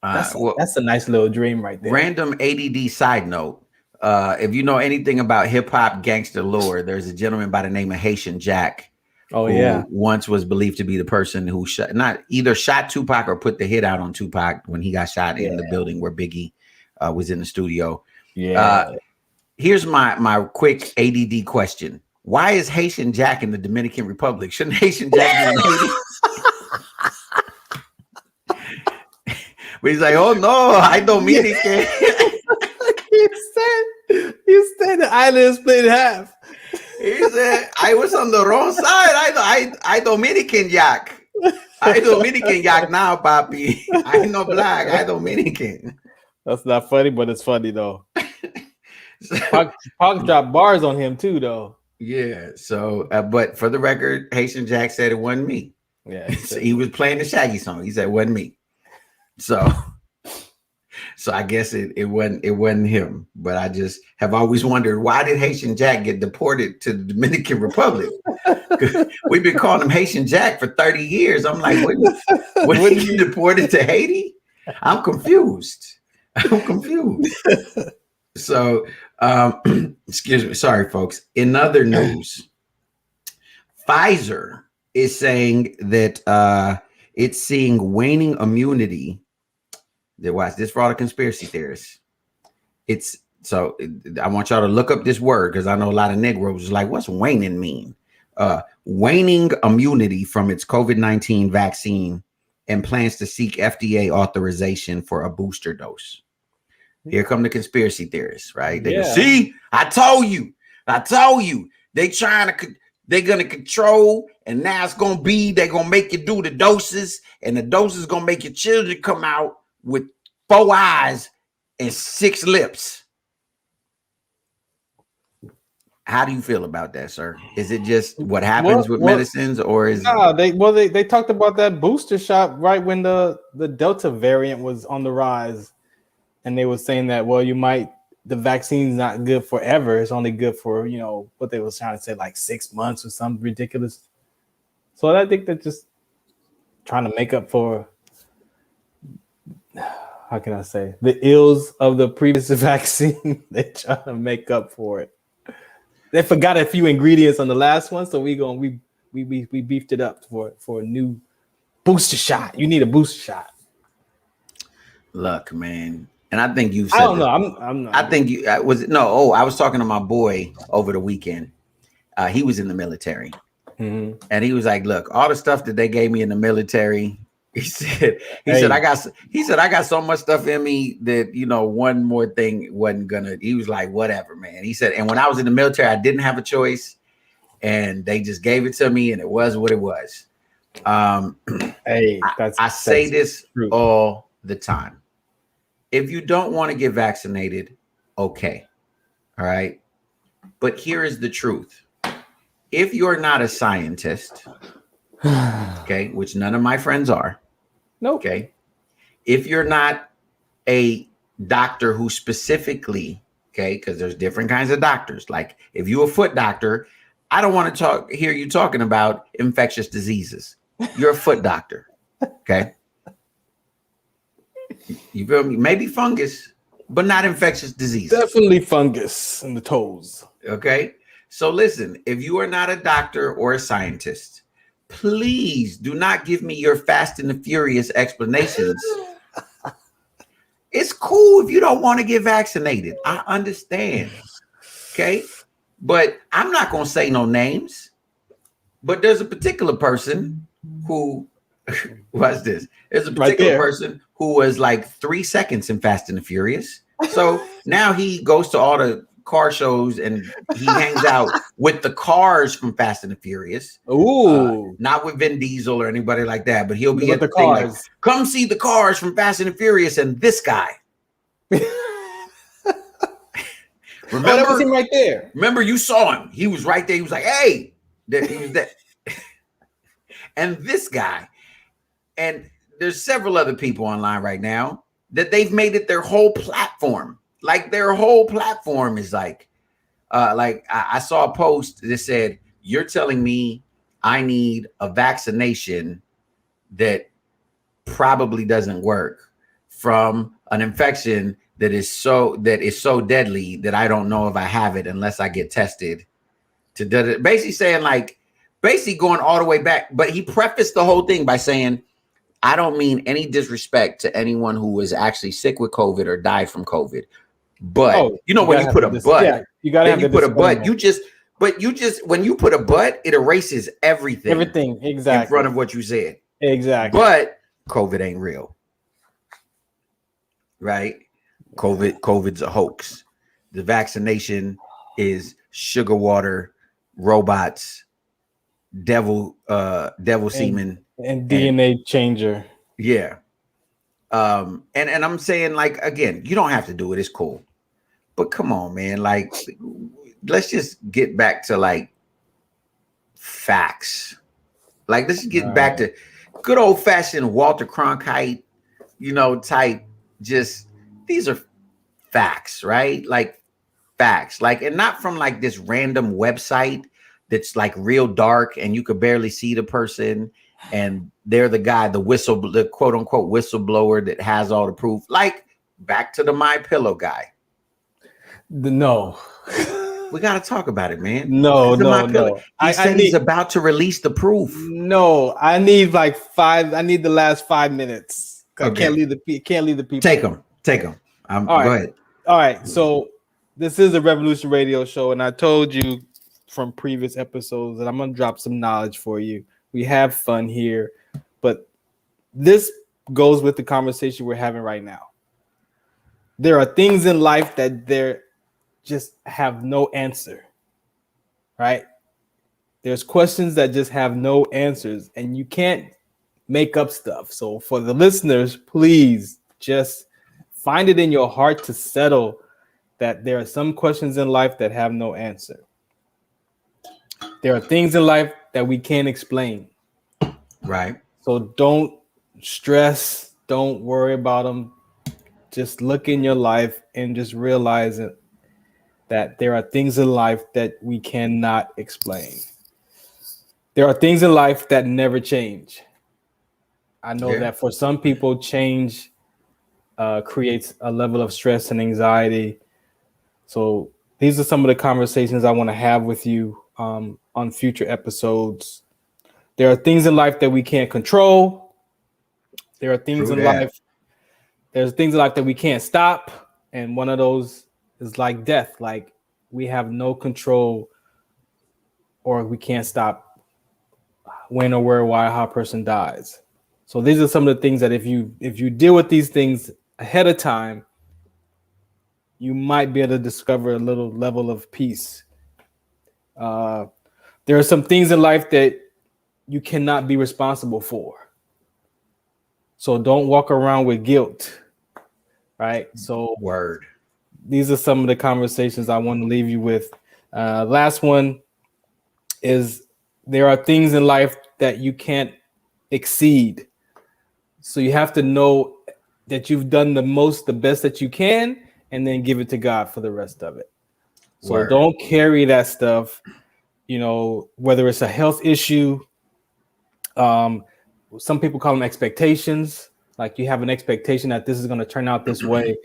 That's a nice little dream right there. Random ADD side note: if you know anything about hip hop gangster lore, there's a gentleman by the name of Haitian Jack. Oh yeah, once was believed to be the person who shot Tupac or put the hit out on Tupac when he got shot in the building where Biggie was in the studio. Yeah. Here's my quick ADD question. Why is Haitian Jack in the Dominican Republic? Shouldn't Haitian Jack be in Haiti? But he's like, oh no, I Dominican. You said the island is split in half. He said, I was on the wrong side. I Dominican Jack. I Dominican Jack now, papi. I no black. I Dominican. That's not funny, but it's funny though. Pac dropped bars on him too, though. Yeah. So, but for the record, Haitian Jack said it wasn't me. Yeah, So he was playing the Shaggy song. He said it wasn't me. So I guess it wasn't him. But I just have always wondered, why did Haitian Jack get deported to the Dominican Republic? We've been calling him Haitian Jack for 30 years. I'm like, when he get deported to Haiti? I'm confused. So, excuse me. Sorry, folks. In other news, Pfizer is saying that it's seeing waning immunity. Watch this for all the conspiracy theorists. I want y'all to look up this word because I know a lot of Negroes is like, what's waning mean? Waning immunity from its COVID-19 vaccine and plans to seek FDA authorization for a booster dose. Here come the conspiracy theorists, right? They go, see, I told you. They're gonna control, and now it's gonna be they're gonna make you do the doses, and the doses gonna make your children come out with 4 eyes and 6 lips. How do you feel about that, sir? Is it just what happens with medicines, or is they talked about that booster shot right when the Delta variant was on the rise, and they were saying that the vaccine's not good forever. It's only good for, what they was trying to say, like 6 months or something ridiculous. So I think they're just trying to make up for, how can I say, the ills of the previous vaccine. They're trying to make up for it. They forgot a few ingredients on the last one, so we beefed it up for a new booster shot. You need a booster shot. Look, man. And I think you said, I don't know. I'm not. I think you I was talking to my boy over the weekend. He was in the military. Mm-hmm. And he was like, look, all the stuff that they gave me in the military, he said, I got so much stuff in me that, one more thing wasn't gonna, he was like, whatever, man. He said, and when I was in the military, I didn't have a choice, and they just gave it to me, and it was what it was. I say this true all the time. If you don't want to get vaccinated, okay. All right. But here is the truth. If you're not a scientist, okay, which none of my friends are. Nope. Okay. If you're not a doctor who specifically, okay, because there's different kinds of doctors. Like if you're a foot doctor, I don't want to hear you talking about infectious diseases. You're a foot doctor. Okay. You feel me? Maybe fungus, but not infectious disease. Definitely fungus in the toes. Okay. So listen, if you are not a doctor or a scientist, please do not give me your Fast and the Furious explanations. It's cool if you don't want to get vaccinated. I understand. Okay. But I'm not going to say no names. But there's a particular person who, watch this. There's a particular person who was like 3 seconds in Fast and the Furious. So now he goes to all the car shows and he hangs out with the cars from Fast and the Furious. Ooh, not with Vin Diesel or anybody like that, but he'll be with at the cars. like, come see the cars from Fast and the Furious and this guy. Remember him right there. Remember, you saw him. He was right there. He was like, "Hey," he was that. And this guy, and there's several other people online right now that they've made it their whole platform. Like their whole platform is like I saw a post that said, "You're telling me I need a vaccination that probably doesn't work from an infection that is so deadly that I don't know if I have it unless I get tested." To basically saying basically going all the way back. But he prefaced the whole thing by saying, I don't mean any disrespect to anyone who was actually sick with COVID or died from COVID. But when you put a but, you gotta have put a but. You just when you put a but, it erases everything exactly in front of what you said. Exactly. But COVID ain't real. Right? COVID's a hoax. The vaccination is sugar water, robots, devil semen, and DNA changer. Yeah. And I'm saying, like, again, you don't have to do it. It's cool. But come on, man. Like, let's just get back to like facts. Like, let's get back to good old fashioned Walter Cronkite, type. Just these are facts, right? Like facts, like, and not from like this random website that's like real dark and you could barely see the person and they're the guy, the quote unquote whistleblower that has all the proof. Like, back to the My Pillow guy. No. We got to talk about it, man. No. He said he's about to release the proof. No, I need the last 5 minutes. Okay. I can't leave the people. Take them. Go ahead. All right. So this is a Revolution Radio show, and I told you from previous episodes that I'm going to drop some knowledge for you. We have fun here, but this goes with the conversation we're having right now. There are things in life that there just have no answer, right? There's questions that just have no answers, and you can't make up stuff. So for the listeners, please just find it in your heart to settle that there are some questions in life that have no answer. There are things in life that we can't explain. Right. So don't stress, don't worry about them. Just look in your life and just realize that there are things in life that we cannot explain. There are things in life that never change. I know that for some people, change creates a level of stress and anxiety. So these are some of the conversations I want to have with you on future episodes. There are things in life that we can't control. There are things in life. There's things in life that we can't stop. And one of those is like death. Like, we have no control, or we can't stop when or where, why, how a person dies. So these are some of the things that if you deal with these things ahead of time, you might be able to discover a little level of peace. There are some things in life that you cannot be responsible for. So don't walk around with guilt, right? So these are some of the conversations I want to leave you with. Last one is, there are things in life that you can't exceed. So you have to know that you've done the best that you can, and then give it to God for the rest of it. So don't carry that stuff, whether it's a health issue. Some people call them expectations. Like, you have an expectation that this is going to turn out this way.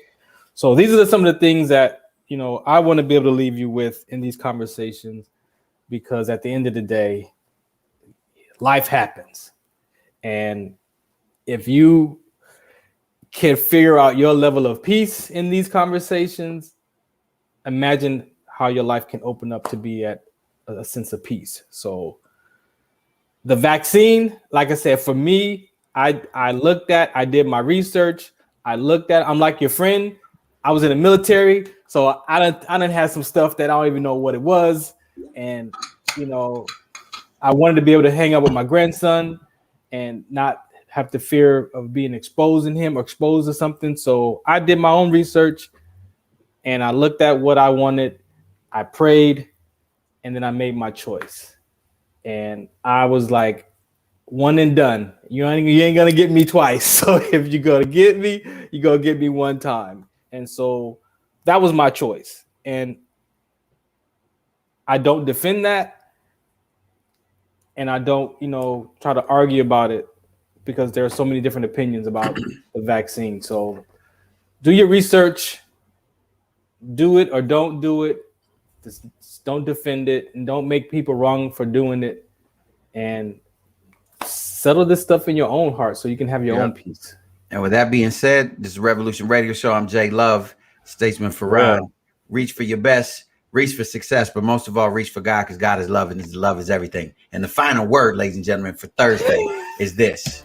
So these are some of the things that, I want to be able to leave you with in these conversations, because at the end of the day, life happens. And if you can figure out your level of peace in these conversations, imagine how your life can open up to be at a sense of peace. So the vaccine, like I said, for me, I did my research. I'm like your friend. I was in the military, so I done had some stuff that I don't even know what it was. And, I wanted to be able to hang out with my grandson and not have the fear of being exposed to something. So I did my own research, and I looked at what I wanted. I prayed, and then I made my choice. And I was like, one and done. You ain't gonna get me twice. So if you're gonna get me, you're gonna get me one time. And so that was my choice. And I don't defend that. And I don't, try to argue about it, because there are so many different opinions about the vaccine. So do your research, do it or don't do it. Just don't defend it, and don't make people wrong for doing it. And settle this stuff in your own heart so you can have your own peace. And with that being said, this is Revolution Radio Show. I'm Jay Love, Statesman Farron. Reach for your best, reach for success, but most of all, reach for God, because God is love, and His love is everything. And the final word, ladies and gentlemen, for Thursday is this.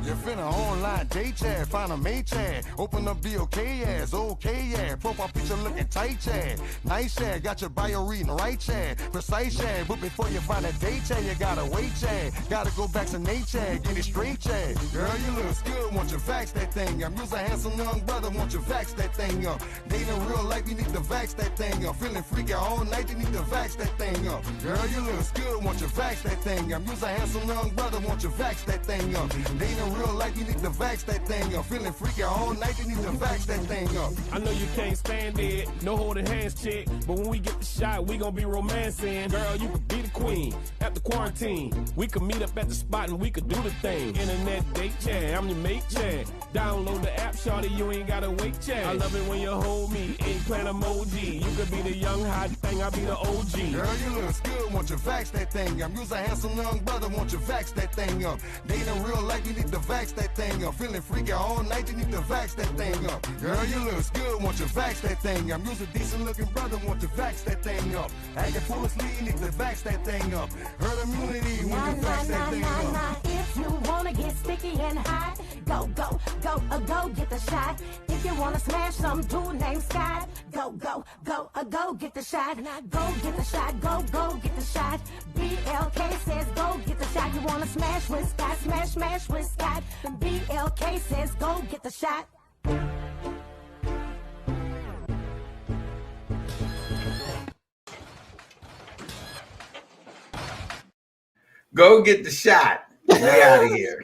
You're finna online date chat, find a mate chat. Open up BOK ass, okay yeah. Profile picture looking tight chat. Nice chat, got your bio reading right chat. Precise chat, but before you find a date chat, you gotta wait chat. Gotta go vaccinate chat, get it straight chat. Girl, you look good, want you vax that thing up. You's a handsome young brother, want you vax that thing up. Dating real life, you need to vax that thing up. Feeling freaky all night, you need to vax that thing up. Girl, you look good, want you vax that thing up. You's a handsome young brother, want you vax that thing up. Dating real life, you need to vax that thing up. Feeling freaky all night, you need to vax that thing up. I know you can't stand it, no holding hands, chick. But when we get the shot, we gon' be romancing. Girl, you could be the queen after quarantine. We could meet up at the spot and we could do the thing. Internet date chat, I'm your mate chat. Download the app, shawty, you ain't gotta wait chat. I love it when you hold me, eggplant emoji. You could be the young hot thing, I'll be the OG. Girl, you look good, want you vax that thing up. You's a handsome young brother, want you vax that thing up. Dating real life, you need to vax that thing up. Feeling freaky all night, you need to vax that thing up. Girl, you look good, want you vax that thing up. You's a decent looking brother, want you vax that thing up. Acting foolishly, you need to vax that thing up. Herd immunity, want you vax that thing up. If you wanna get sticky and hot, go get the shot. If you wanna smash some dude named Scott, go get the shot. Go get the shot, go get the shot. BLK says go get the shot. You wanna smash with Scott, smash with Scott. Then BLK says go get the shot. Go get the shot. We out of here.